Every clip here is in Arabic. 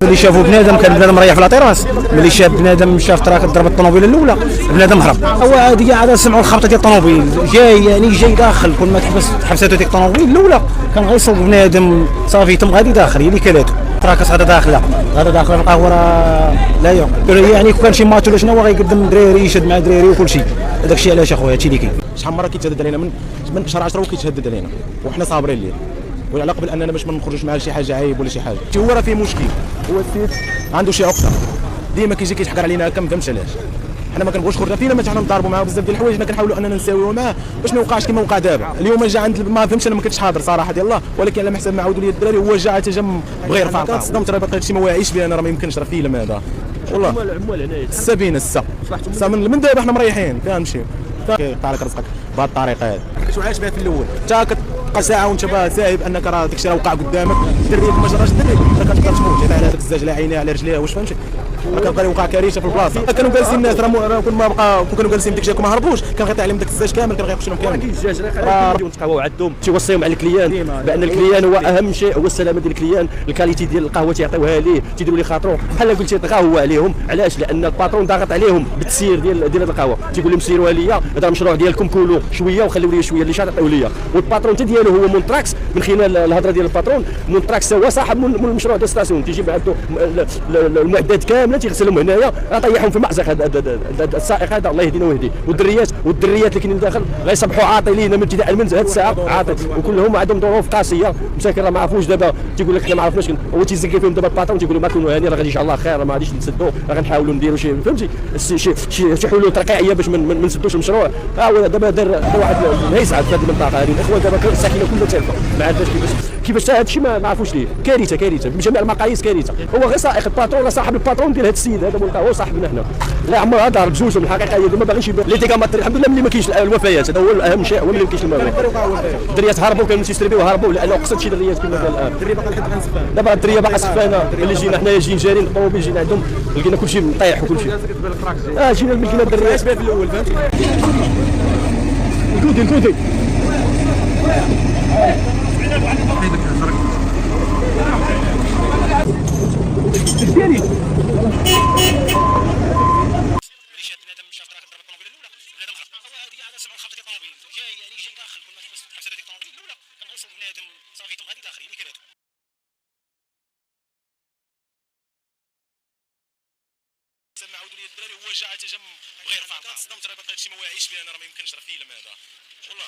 اللي شافوا بنادم كان بنادم مريح في لاطيراس، ملي شاف بنادم شاف تراك ضربت الطوموبيل الاولى بنادم هرب. هو عادي عاد سمعوا الخبطه ديال الطوموبيل جاي يعني جاي داخل، كل ما تحبساتو ديك الطوموبيل الاولى كان غيصوب بنادم صافي تم غادي داخل هي اللي كلاتو تراكس غادا داخله في القهوه لا يعني كان شي ماتش ولا شنو غيقدم دراري يشد مع دراري وكل شيء. هذاك الشيء علاش اخويا هادشي اللي كاين. شحال من مره كيتهدد علينا من شهر 10 وكيتهدد علينا وحنا صابرين ليه، وعلى قبل اننا باش ما نخرجوش مع شي حاجه عيب ولا شي حاجه. هو راه فيه مشكل، هو السيد عنده شي عقده ديما كيجي كيتحكر علينا هكا ما فهمتش علاش. حنا ما كنبغوش خرجنا فينا ما حنا نضاربوا معاه بزاف ديال الحوايج، حنا كنحاولوا اننا نساويو معاه باش ما يوقعش كما وقع دابا. اليوم جا عند ما فهمتش، انا ما كنتش حاضر صراحه ديال الله، ولكن على ما حسب ما عاودوا لي الدراري هو جا حتى جا بغى يرفع القهوه. صدمت راه باقي هادشي ما واعيش به انا، راه ما يمكنش، راه فيلم هذا والله. العمال هنايا السبينه من دابا حنا مريحين فهمتي، كيقطع لك رزقك بهذه الطريقه هذه. شو عايش بها في الاول حتى كتبقى ساعه وانت ساهب انك راه داكشي راه وقع قدامك، الدري ما جراش الدري راه كتقدر تموت على هذاك الزاج على عينيه على رجليه واش فهمتي، كان يوقع كارثه في البلاصه. كانوا جالسين الناس راه كل ما بقى كانوا جالسين ديك الشيء ما هربوش كان غيطيح عليهم داك الزاج كامل، كان غيخشوا لهم كامل. كاين الزاج راه نتقهواو عندهم تيوصيهم على الكليان بان الكليان هو اهم شيء، هو السلامه ديال الكليان، الكاليتي ديال القهوه تيعطيوها ليه، تيديروا ليه خاطرو بحال قلتي تغاهوا عليهم. علاش؟ لان الباترون ضاغط عليهم بالتسيير ديال هذه القهوه، تيقول لهم سيروها ليا هذا المشروع ديالكم كولوا شويه وخليوا لي شويه اللي شاط عطيوه ليا. والباترون ديالو هو مونتراكس، من خلال الهضره ديال الباترون مونتراكس هو صاحب من المشروع ديال الستاسيون، تيجيب عنده المعدات كامله تيغسلهم هنايا، طيحهم في المأزق. هذا السائق هذا الله يهدينا ويهديه. والدريات اللي كاينين داخل غيصبحوا عاطلين من ابتداء المنزل هذه الساعه عاطل، وكلهم عندهم ظروف قاسيه مساكن راه ما عرفوش. دابا تيقول لك حنا ما عرفناش، هو تيزكي فيهم دابا الباترون تيقول لهم ما تكونوا هاني راه غادي ان شاء الله خير، ما غاديش نسدوا، راه غنحاولوا نديروا شي فهمتي شي حلول ترقيعيه باش ما نسدوش المشروع. هو دابا دار واحد الهيصعد في هذه المنطقه هذه. الاخوان دابا الساكنه كلها تلفه ما عرفناش كيفاش هذا الشيء ما عرفوش ليه. كارثه بجميع المقاييس كارثه. هو غير سائق الباترون، راه صاحب الباترون ديال هذا السيد هذا هو صاحبنا حنا. لا عمر هذا ضرب بجوج من الحقيقه، هي ما باغيش يبان لي ديكا الحمد لله ملي ما كاينش الوفيات، هذا هو الاهم شيء، هو ملي ما كاينش الوفيات. الدريات هربوا كانوا تيستربيو هربوا لانه قصد شي دريات كما قال الان. الدري باقي لحد الان سفانه، دابا الدريه باقا سفانه. ملي جينا حنايا جايين جارين الطوموبيل جينا عندهم لقينا كلشي مطيح وكلشي. جينا لقينا الدريات في الاول فهمتي. الكودي ديالي صافي تم غادي داخل هي اللي كلاتو. سمع عاودوا لي الدراري هو جا حتى جا بغى يرفع القهوه. صدمت راه باقي هادشي ما واعيش به انا، راه ما يمكنش، راه فيلم هذا والله.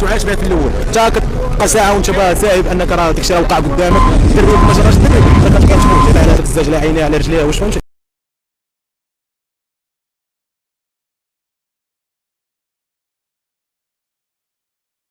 شو عايش بها في الاول حتى كتبقى ساعه وانت ساهب انك راه داكشي راه وقع قدامك، الدري ما جراش الدري راه كتبقى تموت على هذاك الزاج على عينيه على رجليه واش فهمتي.